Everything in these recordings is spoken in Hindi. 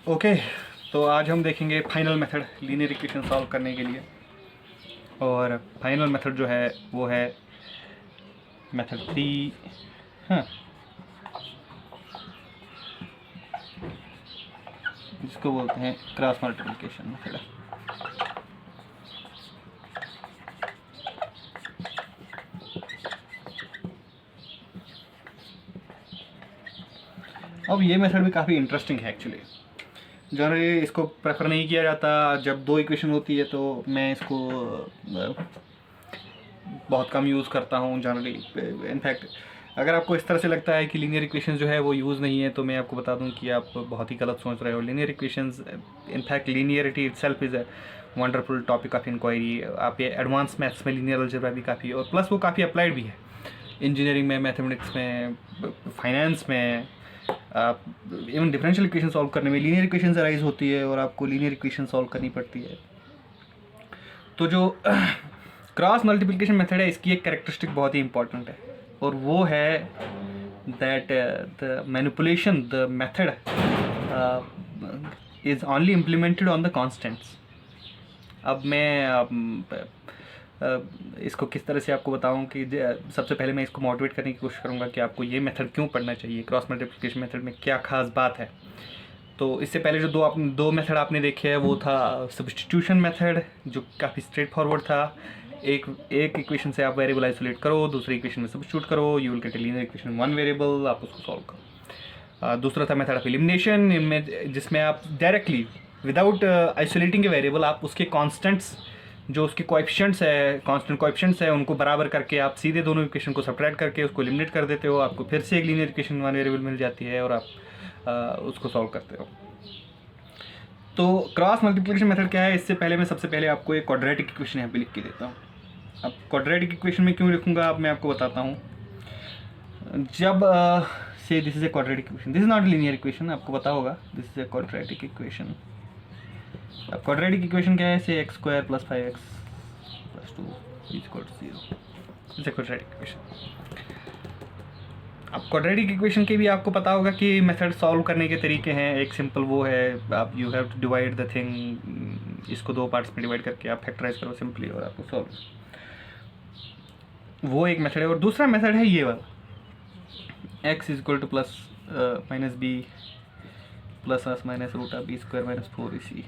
ओके, तो आज हम देखेंगे final method linear equation solve करने के लिए। और फाइनल मेथड जो है वो है मेथड 3, हाँ, जिसको बोलते हैं क्रॉस मल्टीप्लिकेशन मेथड। अब ये मेथड भी काफ़ी इंटरेस्टिंग है एक्चुअली। जनरली इसको प्रेफर नहीं किया जाता। जब दो इक्वेशन होती है तो मैं इसको बहुत कम यूज़ करता हूँ जनरली। इनफैक्ट अगर आपको इस तरह से लगता है कि लीनियर इक्वेशंस जो है वो यूज़ नहीं है, तो मैं आपको बता दूं कि आप बहुत ही गलत सोच रहे हो। Linear equations, in fact linearity itself is a wonderful topic of inquiry. आप ये एडवांस मैथ्स में लीनियर अलजेब्रा भी काफ़ी, और प्लस वो काफ़ी अप्लाइड भी है इंजीनियरिंग में, मैथमेटिक्स में, फाइनेंस में। आप इवन डिफरेंशियल इक्वेशन सॉल्व करने में लीनियर इक्वेशन अराइज होती है और आपको लीनियर इक्वेशन सॉल्व करनी पड़ती है। तो जो क्रॉस मल्टीप्लिकेशन मेथड है, इसकी एक कैरेक्टरिस्टिक बहुत ही इंपॉर्टेंट है, और वो है that the manipulation, the method is only implemented on the constants. अब मैं इसको किस तरह से आपको बताऊं कि सबसे पहले मैं इसको मोटिवेट करने की कोशिश करूंगा कि आपको ये मेथड क्यों पढ़ना चाहिए, क्रॉस मल्टीप्लिकेशन मेथड में क्या खास बात है। तो इससे पहले जो दो मेथड आपने देखे हैं वो था सब्स्टिट्यूशन मेथड, जो काफ़ी स्ट्रेट फॉरवर्ड था। एक इक्वेशन से आप वेरिएबल आइसोलेट करो, दूसरी इक्वेशन में सब्स्टिट्यूट करो, you will gate a linear equation one variable, आप उसको सॉल्व करो। दूसरा था मेथड ऑफ एलिमिनेशन, जिसमें आप directly without isolating a variable आप उसके कॉन्स्टेंट्स, जो उसके कोएफिशिएंट्स है, कांस्टेंट कोएफिशिएंट्स है, उनको बराबर करके आप सीधे दोनों इक्वेशन को सब्ट्रैक्ट करके उसको एलिमिनेट कर देते हो। आपको फिर से एक लीनियर इक्वेशन वन वेरिएबल मिल जाती है और आप उसको सॉल्व करते हो। तो क्रॉस मल्टीप्लिकेशन मेथड क्या है, इससे पहले मैं सबसे पहले आपको एक क्वाड्रेटिक इक्वेशन यहाँ पे लिख के देता हूँ। अब क्वाड्रेटिक इक्वेशन में क्यों लिखूँगा अब मैं आपको बताता हूँ। जब से this is a quadratic equation, this is not linear equation, आपको पता होगा this is a quadratic equation. अब क्वाड्रेटिक इक्वेशन क्या है, say x square plus 5x plus 2 is equal to 0, it's a quadratic equation. अब क्वाड्रेटिक इक्वेशन के भी आपको पता होगा कि मेथड सॉल्व करने के तरीके हैं। एक सिंपल वो है, आप you have to divide the thing, इसको दो पार्ट्स में डिवाइड करके आप फैक्टराइज करो सिंपली और आपको सॉल्व, वो एक मेथड है। और दूसरा मेथड है ये वाला, x is equal to plus minus b plus minus root of b square minus 4ac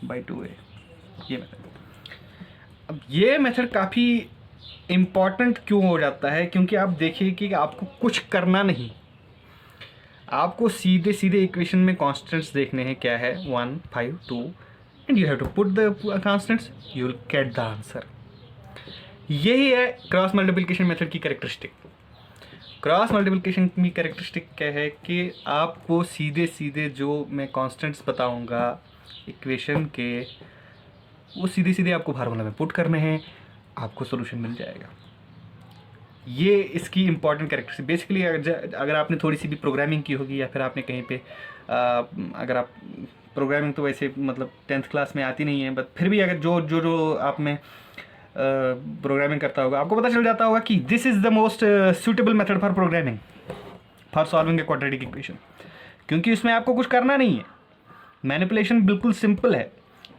by 2a, ये मेथड। अब ये मेथड काफ़ी इम्पॉर्टेंट क्यों हो जाता है, क्योंकि आप देखिए कि आपको कुछ करना नहीं, आपको सीधे सीधे इक्वेशन में कांस्टेंट्स देखने हैं, क्या है 1 5 2, and you have to put the constants, you will get the answer. यही है क्रॉस मल्टीप्लिकेशन मेथड की कैरेक्टरिस्टिक। क्रॉस मल्टीप्लिकेशन की कैरेक्टरिस्टिक क्या है कि आपको सीधे सीधे जो मैं कांस्टेंट्स बताऊंगा इक्वेशन के, वो सीधे सीधे आपको फार्मूला में पुट करने हैं, आपको सोल्यूशन मिल जाएगा। ये इसकी इंपॉर्टेंट कैरेक्टरिस्टिक। बेसिकली अगर आपने थोड़ी सी भी प्रोग्रामिंग की होगी, या फिर आपने कहीं पे अगर आप प्रोग्रामिंग तो वैसे मतलब 10th क्लास में आती नहीं है, बट फिर भी अगर जो आप में प्रोग्रामिंग करता होगा, आपको पता चल जाता होगा कि this is the most suitable method for programming, for solving A quadratic equation, क्योंकि इसमें आपको कुछ करना नहीं है। मैनिपुलेशन बिल्कुल सिंपल है।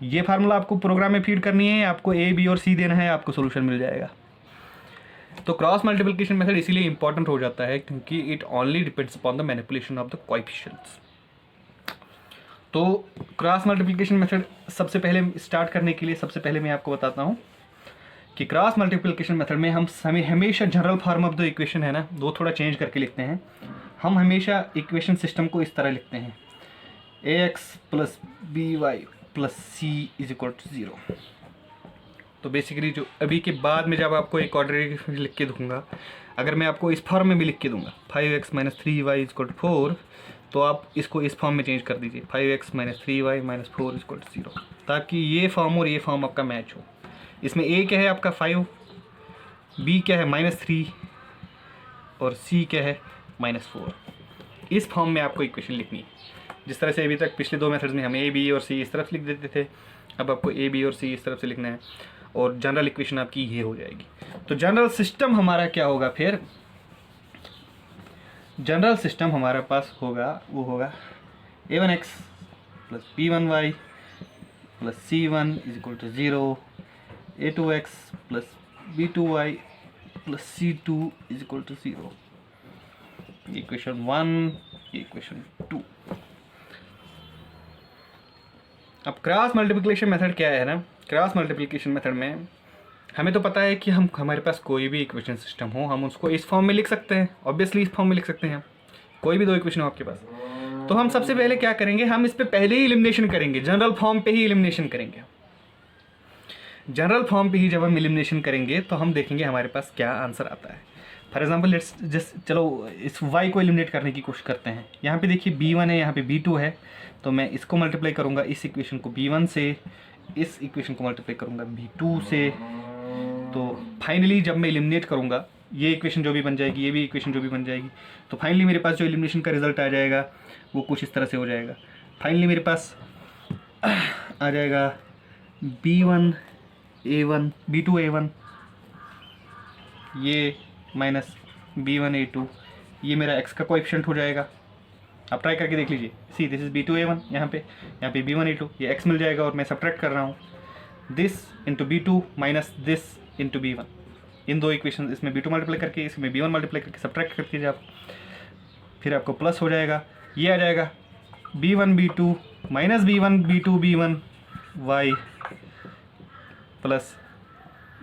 ये फार्मूला आपको प्रोग्राम में फीड करनी है, आपको ए बी और सी देना है, आपको सोल्यूशन मिल जाएगा। तो क्रॉस मल्टीप्लिकेशन मेथड इसीलिए इंपॉर्टेंट हो जाता है क्योंकि it only depends upon the manipulation of the coefficients. तो क्रॉस मल्टीप्लिकेशन मेथड सबसे पहले स्टार्ट करने के लिए सबसे पहले मैं आपको बताता हूँ कि क्रॉस मल्टीप्लिकेशन मेथड में हम हमेशा general form of the equation है ना, वो थोड़ा चेंज करके लिखते हैं। हम हमेशा इक्वेशन सिस्टम को इस तरह लिखते हैं, ax plus b y plus c is equal to 0। तो बेसिकली जो अभी के बाद में जब आपको एक क्वाड्रेटिक लिख के दूंगा, अगर मैं आपको इस फॉर्म में भी लिख के दूंगा 5x minus 3y is equal to 4, तो आप इसको इस फॉर्म में चेंज कर दीजिए 5x minus 3y minus 4 is equal to 0, ताकि ये फॉर्म और ये फॉर्म आपका मैच हो। इसमें a क्या है आपका 5, b क्या है -3 और c क्या है -4। इस फॉर्म में आपको इक्वेशन लिखनी है। जिस तरह से अभी तक पिछले दो मेथड्स में हम a b और c इस तरफ लिख देते थे, अब आपको a b और c इस तरफ से लिखना है, और जनरल इक्वेशन आपकी ये हो जाएगी। तो जनरल सिस्टम हमारा क्या होगा, फिर जनरल सिस्टम हमारे पास होगा वो होगा a1x plus b1y plus c1 is equal to 0, a2x plus b2y plus c2 is equal to 0। Equation 1, equation 2। अब क्रॉस मल्टीप्लिकेशन मेथड क्या है ना, क्रॉस मल्टीप्लिकेशन मेथड में हमें तो पता है कि हमारे पास कोई भी इक्वेशन सिस्टम हो, हम उसको इस फॉर्म में लिख सकते हैं, ऑब्वियसली इस फॉर्म में लिख सकते हैं। कोई भी दो इक्वेशन हो आपके पास, तो हम सबसे पहले क्या करेंगे, हम इस पे पहले ही एलिमिनेशन करेंगे, जनरल फॉर्म पे ही एलिमिनेशन करेंगे। जनरल फॉर्म पे ही जब हम एलिमिनेशन करेंगे तो हम देखेंगे हमारे पास क्या आंसर आता है। फॉर एग्जाम्पल लेट्स जस्ट, चलो इस y को एलिमिनेट करने की कोशिश करते हैं। यहाँ पे देखिए b1 है, यहाँ पे b2 है, तो मैं इसको मल्टीप्लाई करूँगा इस इक्वेशन को b1 से, इस इक्वेशन को मल्टीप्लाई करूँगा b2 से। तो फाइनली जब मैं एलिमिनेट करूँगा, ये इक्वेशन जो भी बन जाएगी, ये भी इक्वेशन जो भी बन जाएगी, तो फाइनली मेरे पास जो एलिमिनेशन का रिजल्ट आ जाएगा वो कुछ इस तरह से हो जाएगा। फाइनली मेरे पास आ जाएगा b1 a1 b2 a1 ये माइनस b1 a2, ये मेरा x का कोएफिशिएंट हो जाएगा। आप ट्राई करके देख लीजिए। See this is b2 a1, यहाँ पे b1 a2, ये x मिल जाएगा और मैं सब्ट्रैक्ट कर रहा हूँ this into b2 minus this into b1। इन दो इक्वेशन, इसमें b2 मल्टीप्लाई करके इसमें b1 मल्टीप्लाई करके सब्ट्रैक्ट करके आप, फिर आपको प्लस हो जाएगा, ये आ जाएगा b1 b2 minus b1 b2 b1 y plus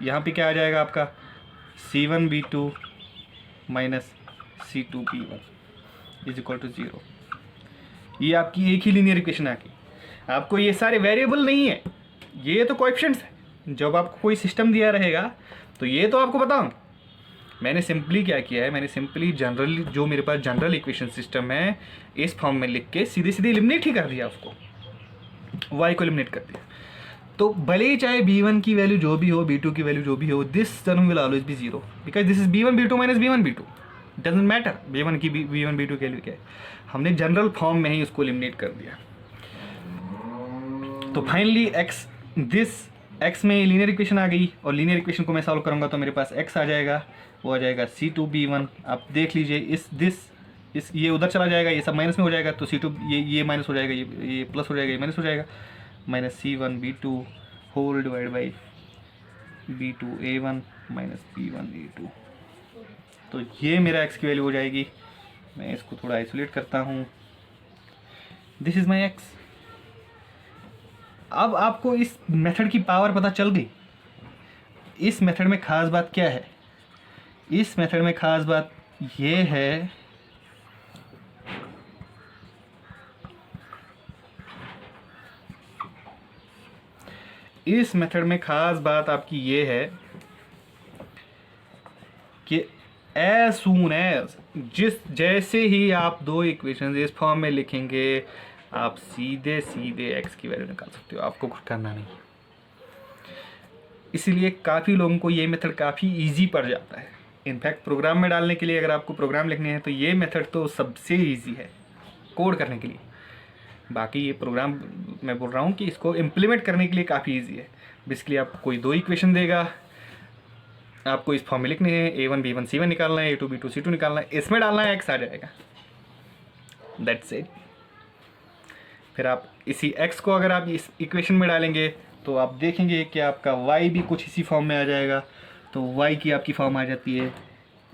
यहाँ पे क्या आ जाएगा आपका c1 b2 minus c2 b1 is equal to 0। ये आपकी एक ही लीनियर इक्वेशन आ गई। आपको ये सारे वेरिएबल नहीं है, ये तो कोएफिशिएंट्स है। जब आपको कोई सिस्टम दिया रहेगा तो ये तो आपको बताऊँ, मैंने सिंपली क्या किया है, मैंने सिंपली जनरली जो मेरे पास जनरल इक्वेशन सिस्टम है इस फॉर्म में लिख के सीधे सीधे एलिमिनेट ही कर दिया, उसको y को एलिमिनेट कर दिया। तो भले ही चाहे b1 की वैल्यू जो भी हो, b2 की वैल्यू जो भी हो, this term will always be 0 because this is b1 b2 minus b1 b2, doesn't matter b1 की b1 b2 की वैल्यू क्या है, हमने जनरल फॉर्म में ही उसको एलिमिनेट कर दिया। तो फाइनली x, दिस x में लीनियर इक्वेशन आ गई, और लीनियर इक्वेशन को मैं सॉल्व करूँगा तो मेरे पास x आ जाएगा, वो आ जाएगा c2 b1। आप देख लीजिए इस ये उधर चला जाएगा, ये सब माइनस में हो जाएगा, तो c2 ये माइनस हो जाएगा, ये प्लस हो जाएगा, ये माइनस हो जाएगा, minus c1 b2 whole divide by b2 a1 minus b1 a2। तो ये मेरा x की वैल्यू हो जाएगी। मैं इसको थोड़ा आइसोलेट करता हूँ, दिस इज माई x। अब आपको इस मेथड की पावर पता चल गई। इस मेथड में ख़ास बात क्या है, इस मेथड में ख़ास बात ये है इस मेथड में ख़ास बात आपकी ये है कि एज सून एज, जैसे ही आप दो इक्वेशन इस फॉर्म में लिखेंगे, आप सीधे सीधे x की वैल्यू निकाल सकते हो, आपको कुछ करना नहीं। इसीलिए काफ़ी लोगों को ये मेथड काफ़ी इजी पड़ जाता है। इनफैक्ट प्रोग्राम में डालने के लिए, अगर आपको प्रोग्राम लिखने हैं तो ये मेथड तो सबसे इजी है कोड करने के लिए। बाकी ये प्रोग्राम मैं बोल रहा हूँ कि इसको इम्प्लीमेंट करने के लिए काफ़ी इजी है। बेसिकली आपको कोई दो इक्वेशन देगा, आपको इस फॉर्म में लिखने हैं, a1 b1 c1 निकालना है, a2 b2 c2 निकालना है, इसमें डालना है x आ जाएगा, दैट्स इट। फिर आप इसी x को अगर आप इस इक्वेशन में डालेंगे तो आप देखेंगे कि आपका y भी कुछ इसी फॉर्म में आ जाएगा। तो y की आपकी फॉर्म आ जाती है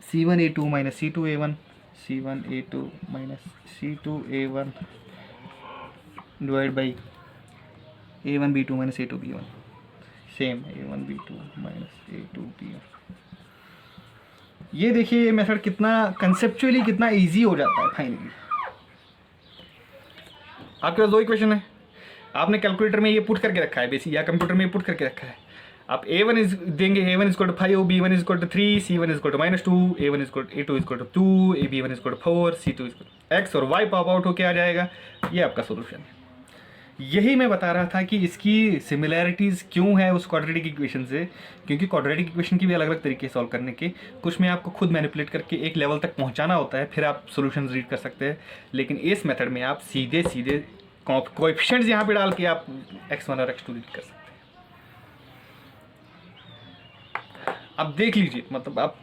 c1 a2 minus c2 a1, c1 a2 minus c2 a1 divide by a1 b2 minus a2 b1, same a1 b2 minus a2 b1। ये देखिए ये मेथड कितना कंसेप्चुअली कितना इजी हो जाता है। फाइनली आपके पास दो इक्वेशन है, आपने कैलकुलेटर में ये पुट करके रखा है बेसिक, या कंप्यूटर में ये पुट करके रखा है। आप a1 इज देंगे, a1 is equal to 5, b1 is equal to 3, c1 is equal to minus 2, a1 is equal to a2 is equal to 2, b1 is equal to 4, c2 is equal to x, और y पॉप आउट होके आ जाएगा। ये आपका सोल्यूशन है। यही मैं बता रहा था कि इसकी सिमिलैरिटीज़ क्यों है उस क्वाड्रेटिक इक्वेशन से, क्योंकि क्वाड्रेटिक इक्वेशन की भी अलग अलग तरीके सॉल्व करने के, कुछ में आपको खुद मैनिपुलेट करके एक लेवल तक पहुंचाना होता है, फिर आप सॉल्यूशंस रीड कर सकते हैं। लेकिन इस मेथड में आप सीधे सीधे कोएफिशिएंट्स यहाँ पे डाल के आप x1 और x2 रीड कर सकते हैं। अब देख लीजिए, मतलब आप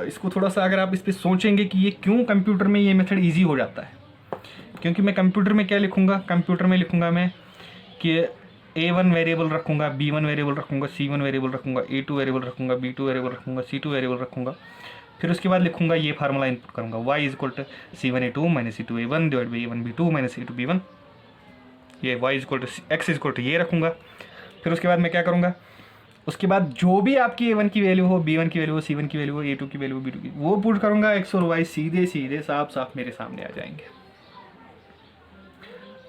इसको थोड़ा सा अगर आप इस पर सोचेंगे कि ये क्यों कंप्यूटर में ये मेथड ईजी हो जाता है, क्योंकि मैं कंप्यूटर में क्या लिखूँगा, कंप्यूटर में लिखूँगा मैं कि A1 वेरिएबल रखूँगा, B1 वेरिएबल रखूँगा, C1 वेरिएबल रखूँगा, A2 वेरिएबल रखूँगा, B2 वेरिएबल रखूँगा, C2 वेरिएबल रखूँगा। फिर उसके बाद लिखूँगा ये फार्मूला इनपुट करूँगा, y is equal to C1A2 minus C2A1 divide by A1B2 minus A2B1। ये y is equal to x is equal to ये रखूँगा। फिर उसके बाद मैं क्या करूँगा, उसके बाद जो भी आपकी A1 की वैल्यू हो, B1 की वैल्यू हो, C1 की वैल्यू हो, A2 की वैल्यू हो, B2 की, वो पुट करूँगा। x और y सीधे सीधे साफ साफ मेरे सामने आ जाएंगे,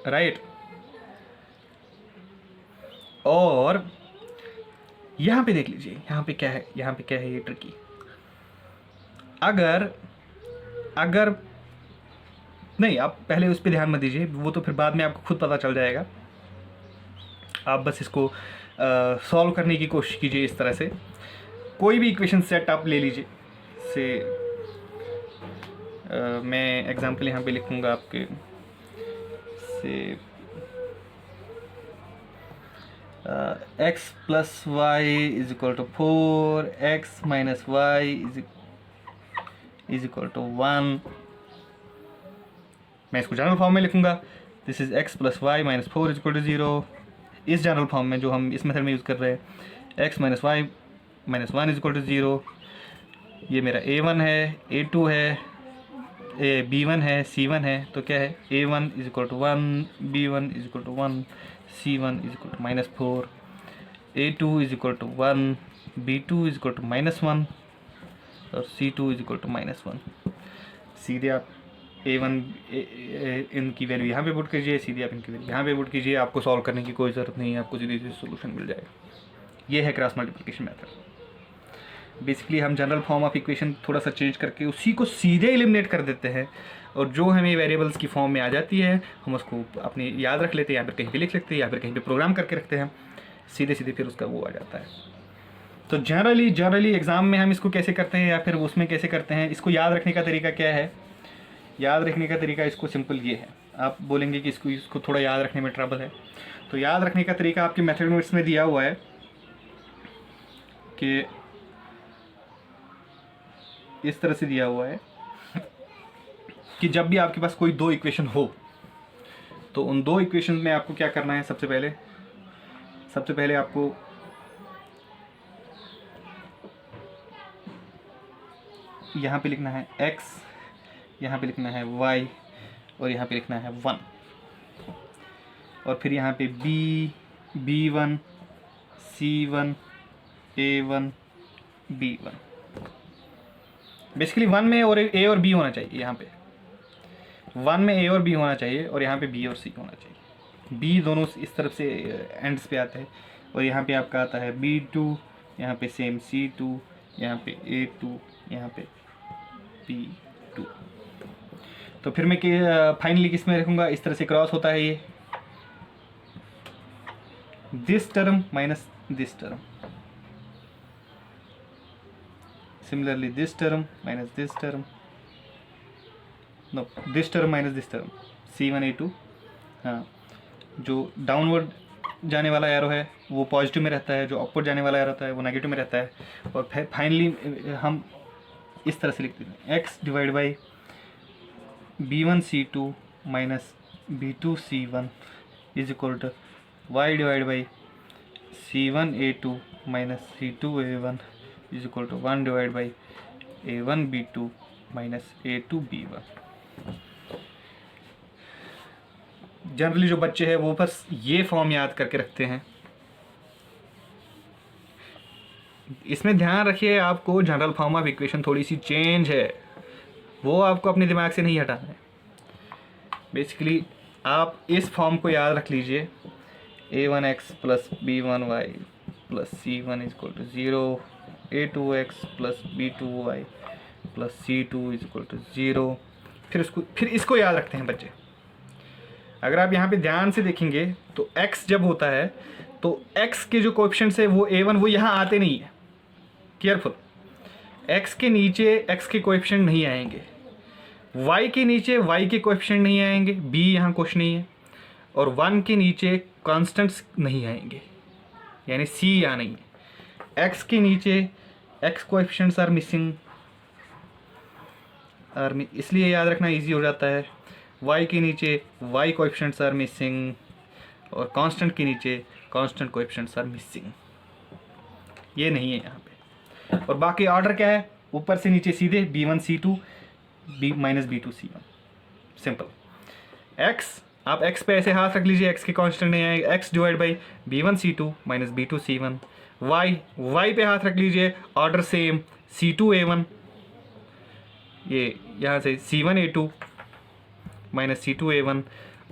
राइट। और यहाँ पे देख लीजिए, यहाँ पे क्या है, यहाँ पे क्या है ये ट्रिकी। अगर नहीं, आप पहले उस पर ध्यान मत दीजिए, वो तो फिर बाद में आपको खुद पता चल जाएगा। आप बस इसको सॉल्व करने की कोशिश कीजिए। इस तरह से कोई भी इक्वेशन सेट आप ले लीजिए। से मैं एग्जांपल यहाँ पे लिखूँगा आपके से x plus y is equal to 4, x minus y is equal to 1। मैं इसको जनरल फॉर्म में लिखूँगा, this is x plus y minus 4 is equal to 0। इस जनरल फॉर्म में जो हम इस मेथड में यूज़ कर रहे हैं, x minus y minus 1 is equal to 0। ये मेरा A1 है, A2 है, B1 है, C1 है। तो क्या है, A1 is equal to 1, B1 is equal to 1, C1 is equal to minus 4, A2 is equal to 1, B2 is equal to minus 1 और C2 is equal to minus 1। सीधे आप A1 इनकी वैल्यू यहाँ पे पुट कीजिए, सीधे आप इनकी वैल्यू यहाँ पे पुट कीजिए। आपको सॉल्व करने की कोई ज़रूरत नहीं है, आपको सीधे सीधे सोल्यूशन मिल जाएगा। ये है क्रॉस मल्टीप्लिकेशन मेथड। बेसिकली हम जनरल फॉर्म ऑफ इक्वेशन थोड़ा सा चेंज करके उसी को सीधे एलिमिनेट कर देते हैं, और जो हमें वेरिएबल्स की फॉर्म में आ जाती है हम उसको अपने याद रख लेते हैं, या फिर कहीं पे लिख सकते हैं, या फिर कहीं पे प्रोग्राम करके रखते हैं, सीधे सीधे फिर उसका वो आ जाता है। तो जनरली एग्ज़ाम में हम इसको कैसे करते हैं या फिर उसमें कैसे करते हैं, इसको याद रखने का तरीका क्या है। याद रखने का तरीका इसको सिंपल ये है। आप बोलेंगे कि इसको थोड़ा याद रखने में ट्रबल है, तो याद रखने का तरीका आपके मेथड नोट्स में दिया हुआ है कि इस तरह से दिया हुआ है कि जब भी आपके पास कोई दो इक्वेशन हो तो उन दो इक्वेशन में आपको क्या करना है। सबसे पहले आपको यहाँ पे लिखना है x, यहाँ पे लिखना है y और यहाँ पे लिखना है 1, और फिर यहाँ पे b, b1, c1, a1, b1। Basically 1 में और a और b होना चाहिए। यहाँ पे 1 में a और b होना चाहिए और यहाँ पे b और c होना चाहिए। b दोनों इस तरफ से एंड्स पे आते हैं, और यहाँ पे आपका आता है b2, यहाँ पे सेम c2, यहाँ पे a2, यहाँ पे b2। तो फिर मैं फाइनली किस में रखूँगा, इस तरह से क्रॉस होता है ये, this term minus this term, similarly this term minus this term, no this term minus this term, C1A2। हाँ, जो डाउनवर्ड जाने वाला एरो है वो पॉजिटिव में रहता है, जो अपवर्ड जाने वाला एरो रहता है वो नेगेटिव में रहता है। और फिर फाइनली हम इस तरह से लिखते हैं, x divide by B1C2 minus B2C1 is equal to y divide by C1A2 minus C2A1 is equal to 1 divide by A1B2 minus A2B1। Generally जो बच्चे हैं वो बस ये फॉर्म याद करके रखते हैं। इसमें ध्यान रखिए, आपको जनरल फॉर्म ऑफ इक्वेशन थोड़ी सी चेंज है, वो आपको अपने दिमाग से नहीं हटाना है। बेसिकली आप इस फॉर्म को याद रख लीजिए, a1x plus b1y plus c1 is equal to 0, a2x plus b2y plus c2 is equal to 0। फिर इसको याद रखते हैं बच्चे। अगर आप यहाँ पे ध्यान से देखेंगे तो x जब होता है तो x के जो कोएफिशिएंट्स है वो a1 वो यहाँ आते नहीं है। केयरफुल, x के नीचे x के कोएफिशिएंट नहीं आएंगे, y के नीचे y के कोएफिशिएंट नहीं आएंगे, b यहाँ कुछ नहीं है, और 1 के नीचे कांस्टेंट्स नहीं आएंगे, यानी c यहाँ नहीं है। x के नीचे x कोएफिशिएंट्स आर मिसिंग, इसलिए याद रखना इजी हो जाता है। y के नीचे y कोएफिशिएंट्स आर मिसिंग, और कांस्टेंट के नीचे कांस्टेंट कोएफिशिएंट्स आर मिसिंग। ये नहीं है यहाँ पे। और बाकी ऑर्डर क्या है, ऊपर से नीचे सीधे b1 c2 b minus b2 c1, simple. x, आप x पे ऐसे हाथ रख लीजिए, x के कांस्टेंट नहीं आएगा, x divide by b1 c2 minus b2 c1। y पे हाथ रख लीजिए, ऑर्डर सेम c2 a1, ये यहाँ से c1 a2 minus c2 a1,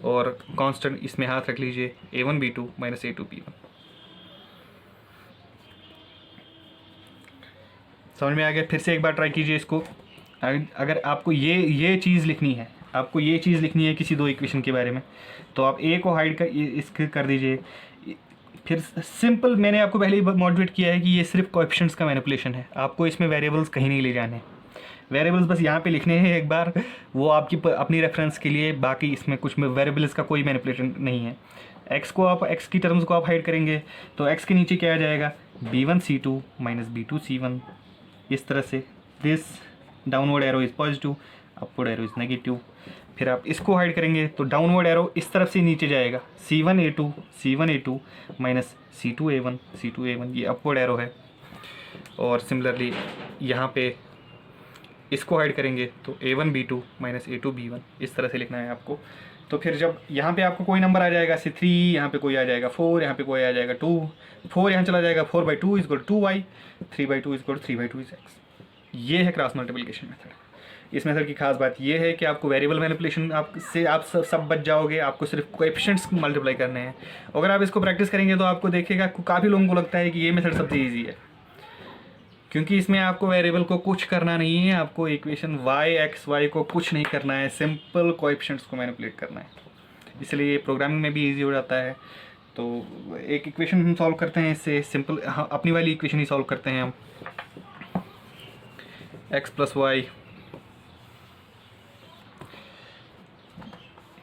और कांस्टेंट इसमें हाथ रख लीजिए a1 b2 minus a2 b1। समझ में आ गया? फिर से एक बार ट्राई कीजिए इसको। अगर आपको ये चीज़ लिखनी है, आपको ये चीज़ लिखनी है किसी दो इक्वेशन के बारे में, तो आप ए को हाइड कर इसके कर दीजिए। फिर सिंपल, मैंने आपको पहले ही मोटिवेट किया है कि ये सिर्फ कोएफिशिएंट्स का मैनिपुलेशन है, आपको इसमें वेरिएबल्स कहीं नहीं ले जाने। वेरिएबल्स बस यहाँ पे लिखने हैं एक बार, वो आपकी अपनी रेफरेंस के लिए, बाकी इसमें कुछ वेरिएबल्स का कोई मैनिपुलेशन नहीं है। एक्स को आप, एक्स की टर्म्स को आप हाइड करेंगे तो एक्स के नीचे क्या आ जाएगा, b1 c2 minus b2 c1, इस तरह से। This downward arrow is positive, upward arrow is negative. फिर आप इसको हाइड करेंगे तो डाउनवर्ड एरो इस तरफ से नीचे जाएगा, c1 a2 minus c2 a1, ये अपवर्ड एरो है। और सिमिलरली यहाँ पे इसको हाइड करेंगे तो a1 b2 minus a2 b1, इस तरह से लिखना है आपको। तो फिर जब यहाँ पे आपको कोई नंबर आ जाएगा, से 3, यहाँ पे कोई आ जाएगा 4, यहाँ पे कोई आ जाएगा 2, 4 यहाँ चला जाएगा, 4/2 is equal to 2y, 3/2 is equal to 3/2 is x। ये है क्रॉस मल्टीप्लिकेशन मेथड। इस मेथड की खास बात ये है कि आपको वेरिएबल मैनिपुलेशन आप सब बच जाओगे, आपको सिर्फ कोएफिशिएंट्स मल्टीप्लाई करने हैं। अगर आप इसको प्रैक्टिस करेंगे तो आपको देखेगा, काफ़ी लोगों को लगता है कि ये मेथड सबसे ईजी है, क्योंकि इसमें आपको वेरिएबल को कुछ करना नहीं है, आपको इक्वेशन y को कुछ नहीं करना है, सिंपल कोएफिशिएंट्स को मैनिपुलेट करना है। इसलिए ये प्रोग्रामिंग में भी इजी हो जाता है। तो एक इक्वेशन हम सॉल्व करते हैं इससे, सिंपल अपनी वाली इक्वेशन ही सॉल्व करते हैं हम। x प्लस वाई,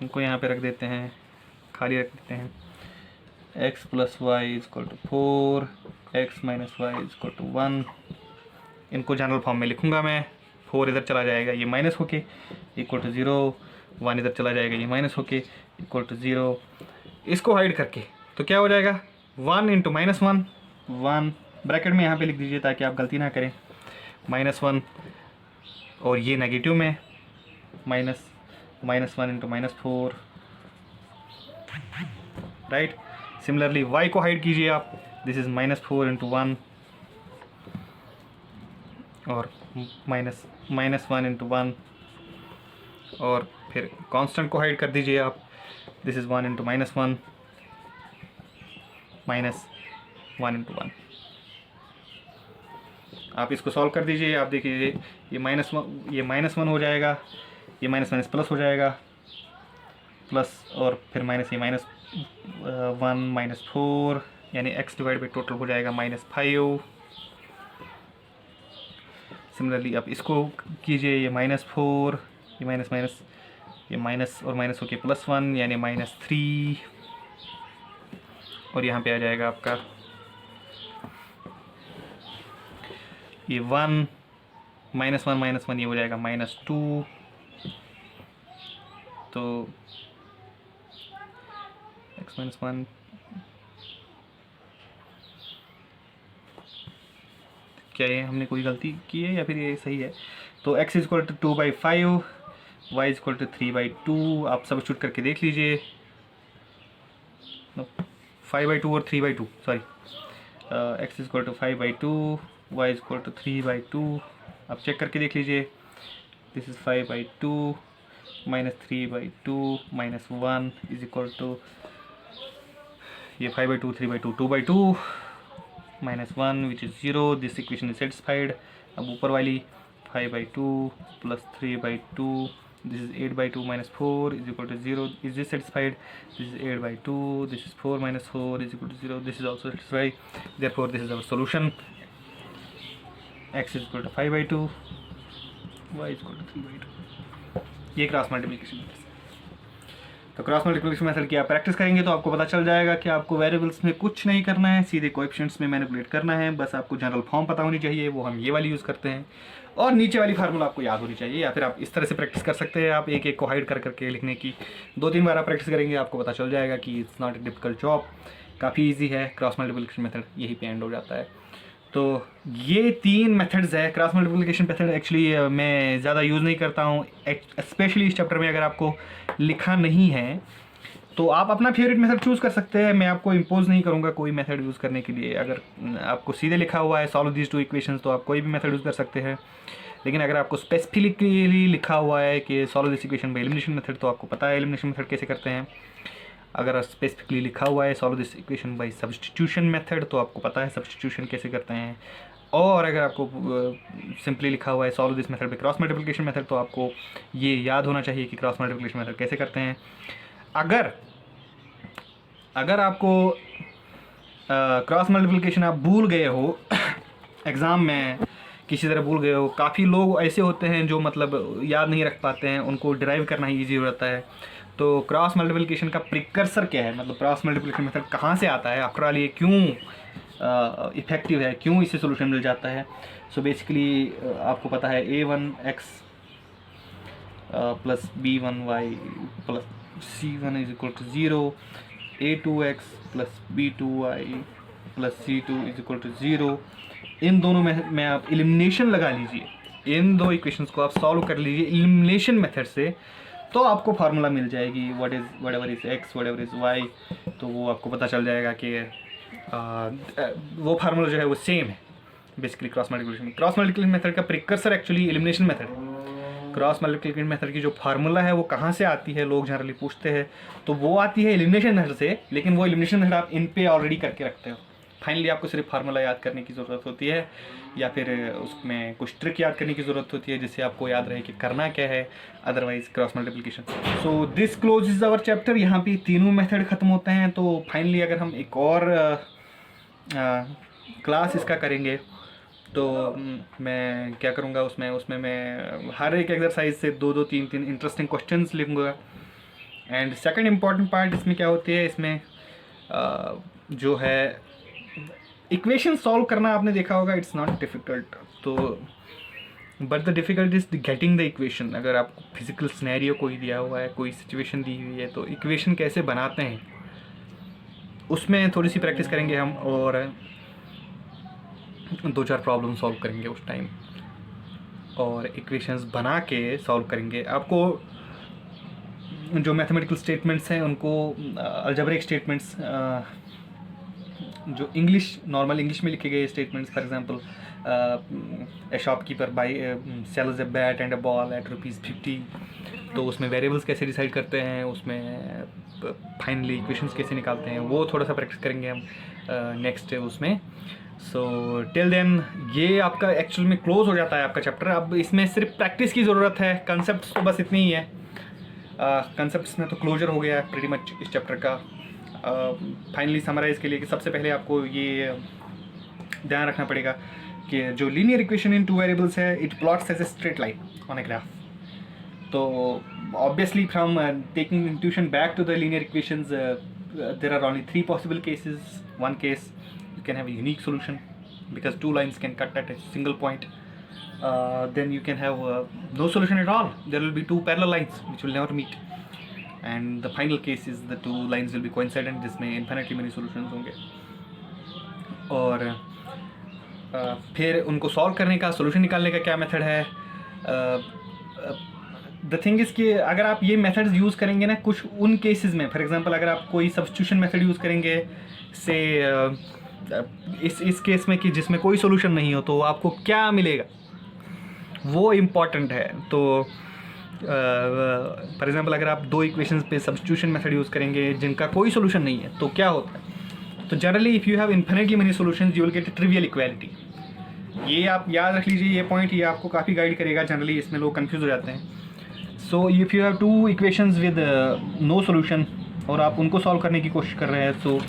इनको यहाँ पे रख देते हैं, खाली रख देते हैं। x plus y is equal to 4, x minus y is equal to 1। इनको जनरल फॉर्म में लिखूंगा मैं, 4 इधर चला जाएगा, ये माइनस होके इक्वल टू 0, 1 इधर चला जाएगा, ये माइनस होके इक्वल टू 0। इसको हाइड करके तो क्या हो जाएगा, 1 इंटू माइनस 1, 1 ब्रैकेट में यहाँ पे लिख दीजिए ताकि आप गलती ना करें, -1, और ये नेगेटिव में -1 इंटू -4, राइट। सिमिलरली y को हाइड कीजिए आप, दिस इज -4 इंटू 1, और -1 इंटू 1, और फिर कांस्टेंट को हाइड कर दीजिए आप, दिस इज 1 इंटू -1, -1 इंटू 1। आप इसको सॉल्व कर दीजिए, आप देखिए ये -1 हो जाएगा, ये माइनस प्लस हो जाएगा, प्लस, और फिर माइनस, ये -1 -4, यानी x डिवाइड बाई टोटल हो जाएगा -5। सिमिलरली आप इसको कीजिए, ये -4, ये माइनस, ये माइनस और माइनस होके +1, यानी -3, और यहाँ पे आ जाएगा आपका ये 1 -1 ये हो जाएगा -2। तो x - 1, क्या ये हमने कोई गलती की है या फिर ये सही है? तो x is equal to 2/5, y is equal to 3/2। आप सब्स्टिट्यूट करके देख लीजिए, 5/2 और 3/2, sorry, x is equal to 5/2, y is equal to 3/2। आप चेक करके देख लीजिए, this is 5/2 -3/2 -1 is equal to, ये 5/2 3/2 2/2 -1 which is 0। This equation is satisfied. अब ऊपर वाली 5/2 plus 3/2, this is 8/2 -4 is equal to 0. Is this satisfied? This is 8/2, this is 4 - 4 is equal to 0. This is also satisfied. Therefore this is our solution. X is equal to 5/2, y is equal to 3/2. ये क्रॉस मल्टीप्लिकेशन। तो क्रॉस मल्टीप्लिकेशन मेथड की आप प्रैक्टिस करेंगे तो आपको पता चल जाएगा कि आपको वेरिएबल्स में कुछ नहीं करना है, सीधे कोएफिशिएंट्स में मैनिपुलेट करना है। बस आपको जनरल फॉर्म पता होनी चाहिए, वो हम ये वाली यूज़ करते हैं, और नीचे वाली फार्मूला आपको याद होनी चाहिए। या फिर आप इस तरह से प्रैक्टिस कर सकते हैं, आप एक एक को हाइड कर करके लिखने की 2-3 बार आप प्रैक्टिस करेंगे, आपको पता चल जाएगा कि it's not a difficult job, काफ़ी ईजी है। क्रॉस मल्टीप्लिकेशन मेथड यही पे एंड हो जाता है। तो ये 3 मेथड्स है। क्रॉस मल्टीप्लिकेशन मेथड एक्चुअली मैं ज़्यादा यूज़ नहीं करता हूँ, स्पेशली इस चैप्टर में। अगर आपको लिखा नहीं है तो आप अपना फेवरेट मेथड चूज़ कर सकते हैं, मैं आपको इम्पोज नहीं करूँगा कोई मेथड यूज़ करने के लिए। अगर आपको सीधे लिखा हुआ है सॉल्व दीज 2 इक्वेशंस तो आप कोई भी मेथड यूज़ कर सकते हैं। लेकिन अगर आपको स्पेसिफिकली लिखा हुआ है कि solve this equation by elimination method, तो आपको पता है एलिमिनेशन मेथड कैसे करते हैं। अगर स्पेसिफिकली लिखा हुआ है solve this equation by substitution method, तो आपको पता है सब्स्टिट्यूशन कैसे करते हैं। और अगर आपको सिंपली लिखा हुआ है solve this method by cross multiplication method, तो आपको ये याद होना चाहिए कि क्रॉस मल्टीप्लिकेशन मेथड कैसे करते हैं। अगर आपको क्रॉस मल्टीप्लिकेशन आप भूल गए हो एग्ज़ाम में, किसी तरह भूल गए हो, काफ़ी लोग ऐसे होते हैं जो मतलब याद नहीं रख पाते हैं, उनको डिराइव करना ही ईजी रहता है। तो क्रॉस मल्टीप्लिकेशन का प्रिकर्सर क्या है, मतलब क्रॉस मल्टीप्लिकेशन मेथड कहाँ से आता है, आफ्टर ऑल ये क्यों इफ़ेक्टिव है, क्यों इससे सोल्यूशन मिल जाता है। सो बेसिकली आपको पता है a1x plus b1y plus c1 is equal to 0, a2x plus b2y plus c2 is equal to 0। इन दोनों में आप एलिमिनेशन लगा लीजिए, इन 2 इक्वेशंस को आप सॉल्व कर लीजिए एलिमिनेशन मेथड से, तो आपको फार्मूला मिल जाएगी what ever is x what ever is y। तो वो आपको पता चल जाएगा कि वो फार्मूला जो है वो सेम है basically cross multiplication. Cross multiplication method का प्रिकर्सर एक्चुअली एलिमिनेशन मेथड है। क्रॉस मल्टीप्लिकेशन मेथड की जो फार्मूला है वो कहाँ से आती है, लोग जनरली पूछते हैं, तो वो आती है एलिमिनेशन मेथड से। लेकिन वो एलिमिनेशन मेथड आप इन पे ऑलरेडी करके रखते हो, फाइनली आपको सिर्फ फार्मूला याद करने की ज़रूरत होती है, या फिर उसमें कुछ ट्रिक याद करने की ज़रूरत होती है जिससे आपको याद रहे कि करना क्या है, otherwise cross multiplication. So this close is our chapter. यहाँ पे तीनों मेथड ख़त्म होते हैं। तो फाइनली अगर हम एक और क्लास इसका करेंगे तो मैं क्या करूँगा, उसमें मैं हर एक एक्सरसाइज से 2-2 3-3 इंटरेस्टिंग क्वेश्चंस लिखूँगा। एंड सेकंड इम्पॉर्टेंट पार्ट इसमें क्या होती है, इसमें जो है इक्वेशन सॉल्व करना आपने देखा होगा, इट्स नॉट डिफ़िकल्ट। तो but the difficult is getting the equation. अगर आपको फिजिकल सिनेरियो कोई दिया हुआ है, कोई सिचुएशन दी हुई है, तो इक्वेशन कैसे बनाते हैं उसमें थोड़ी सी प्रैक्टिस करेंगे हम, और 2-4 प्रॉब्लम सॉल्व करेंगे उस टाइम, और इक्वेशंस बना के सॉल्व करेंगे। आपको जो मैथमेटिकल स्टेटमेंट्स हैं उनको अलजेब्रिक स्टेटमेंट्स, जो नॉर्मल इंग्लिश में लिखे गए statements, for example a shopkeeper buy sells a bat and a ball at ₹50, तो उसमें वेरिएबल्स कैसे डिसाइड करते हैं, उसमें फाइनली इक्वेशंस कैसे निकालते हैं, वो थोड़ा सा प्रैक्टिस करेंगे हम नेक्स्ट उसमें। सो टिल देन ये आपका एक्चुअल में क्लोज हो जाता है आपका चैप्टर। अब इसमें सिर्फ प्रैक्टिस की ज़रूरत है, कंसेप्ट तो बस इतनी ही है। कंसेप्ट्स में तो क्लोजर हो गया है प्रीटी मच इस चैप्टर का। फाइनली समराइज़ के लिए कि सबसे पहले आपको ये ध्यान रखना पड़ेगा कि जो लीनियर इक्वेशन इन 2 वेरिएबल्स है, it plots as a straight line on a graph. तो obviously from taking intuition back to the linear equations, there are only 3 possible cases. One case you can have a unique solution because 2 lines can cut at a single point. Then you can have no solution at all. There will be 2 parallel lines which will never meet. And the final case is the 2 lines will be coincident, जिसमें infinitely many solutions होंगे। और फिर उनको सॉल्व करने का, सोल्यूशन निकालने का क्या मेथड है। द थिंग इज़ कि अगर आप ये मेथड्स यूज़ करेंगे ना कुछ उन केसेस में, फॉर एग्जांपल अगर आप कोई सब्स्टिट्यूशन मेथड यूज़ करेंगे से इस केस में कि जिसमें कोई सोल्यूशन नहीं हो, तो आपको क्या मिलेगा वो इम्पॉर्टेंट है। तो फॉर एग्जांपल अगर आप 2 इक्वेशंस पे सब्स्टिट्यूशन मेथड यूज़ करेंगे जिनका कोई सोल्यूशन नहीं है, तो क्या होता है। तो generally if you have infinitely many solutions you will gate trivial equality. ये आप याद रख लीजिए, ये पॉइंट ये आपको काफ़ी गाइड करेगा। जनरली इसमें लोग कंफ्यूज हो जाते हैं। So if you have 2 equations with no solution और आप उनको सॉल्व करने की कोशिश कर रहे हैं, सो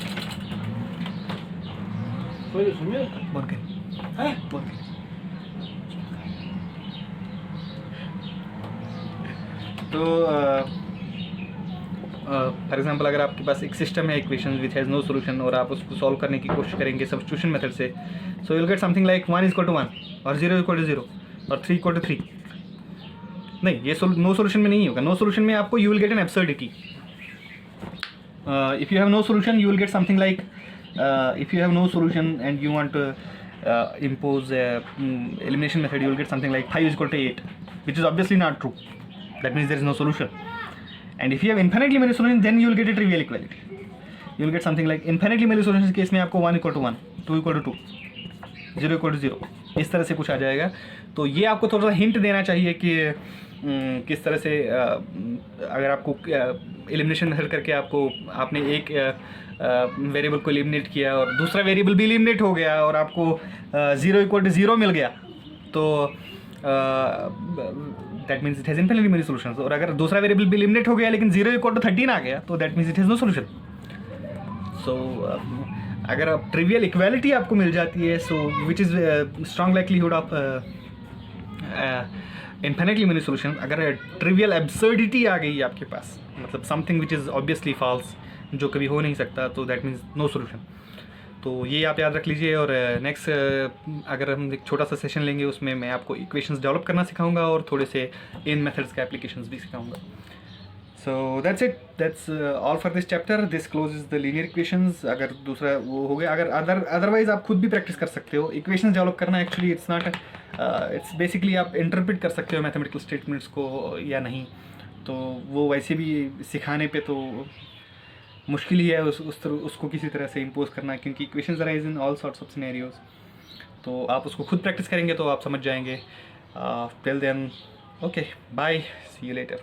तो फॉर एग्जांपल अगर आपके पास एक सिस्टम है equation which has no solution और आप उसको सॉल्व करने की कोशिश करेंगे सब्स्टिट्यूशन मेथड से, so you will get something like 1 = 1 और 0 = 0 और 3 = 3. नहीं, ये नो सोल्यूशन में नहीं होगा. नो सोल्यूशन में आपको you will get an absurdity. If you have no solution you will get something like, if you have no solution and you want to impose elimination method, you will get something like 5 = 8, which is obviously not true. That means there is no solution. And if you have infinitely many solutions, then you will get a trivial equality. You will get something like infinitely many solutions case में आपको 1 = 1, 2 = 2, 0 = 0, इस तरह से कुछ आ जाएगा. तो ये आपको थोड़ा सा हिंट देना चाहिए कि किस तरह से अगर आपको एलिमिनेशन मेथड करके आपने एक वेरिएबल को एलिमिनेट किया और दूसरा वेरिएबल भी एलिमिनेट हो गया और आपको 0 = 0 मिल गया, तो that means it has infinitely many solutions. और अगर दूसरा वेरिएबल भी एलिमिनेट हो गया लेकिन 0 = 13 आ गया, तो that means it has no solution. So अगर आप ट्रिवियल इक्वालिटी आपको मिल जाती है, so which is strong likelihood of infinitely many solution. अगर ट्रिवियल एब्सर्डिटी आ गई आपके पास, मतलब something which is obviously false, जो कभी हो नहीं सकता, तो दैट मीन्स नो सॉल्यूशन. तो ये आप याद रख लीजिए. और नेक्स्ट अगर हम एक छोटा सा सेशन लेंगे उसमें मैं आपको इक्वेशंस डेवलप करना सिखाऊंगा और थोड़े से इन मेथड्स का एप्लीकेशंस भी सिखाऊंगा. So that's it, that's all for this chapter. This closes the linear equations. अगर दूसरा वो हो गया, अगर अदरवाइज आप खुद भी प्रैक्टिस कर सकते हो. इक्वेशंस डेवलप करना actually it's not, it's basically आप इंटरप्रेट कर सकते हो मैथमेटिकल स्टेटमेंट्स को या नहीं, तो वो वैसे भी सिखाने पे तो मुश्किल ही है उसको किसी तरह से इम्पोज करना, क्योंकि equations arise in all sorts of scenarios. तो आप उसको खुद प्रैक्टिस करेंगे तो आप समझ जाएंगे. Till then, okay, bye, see you letter.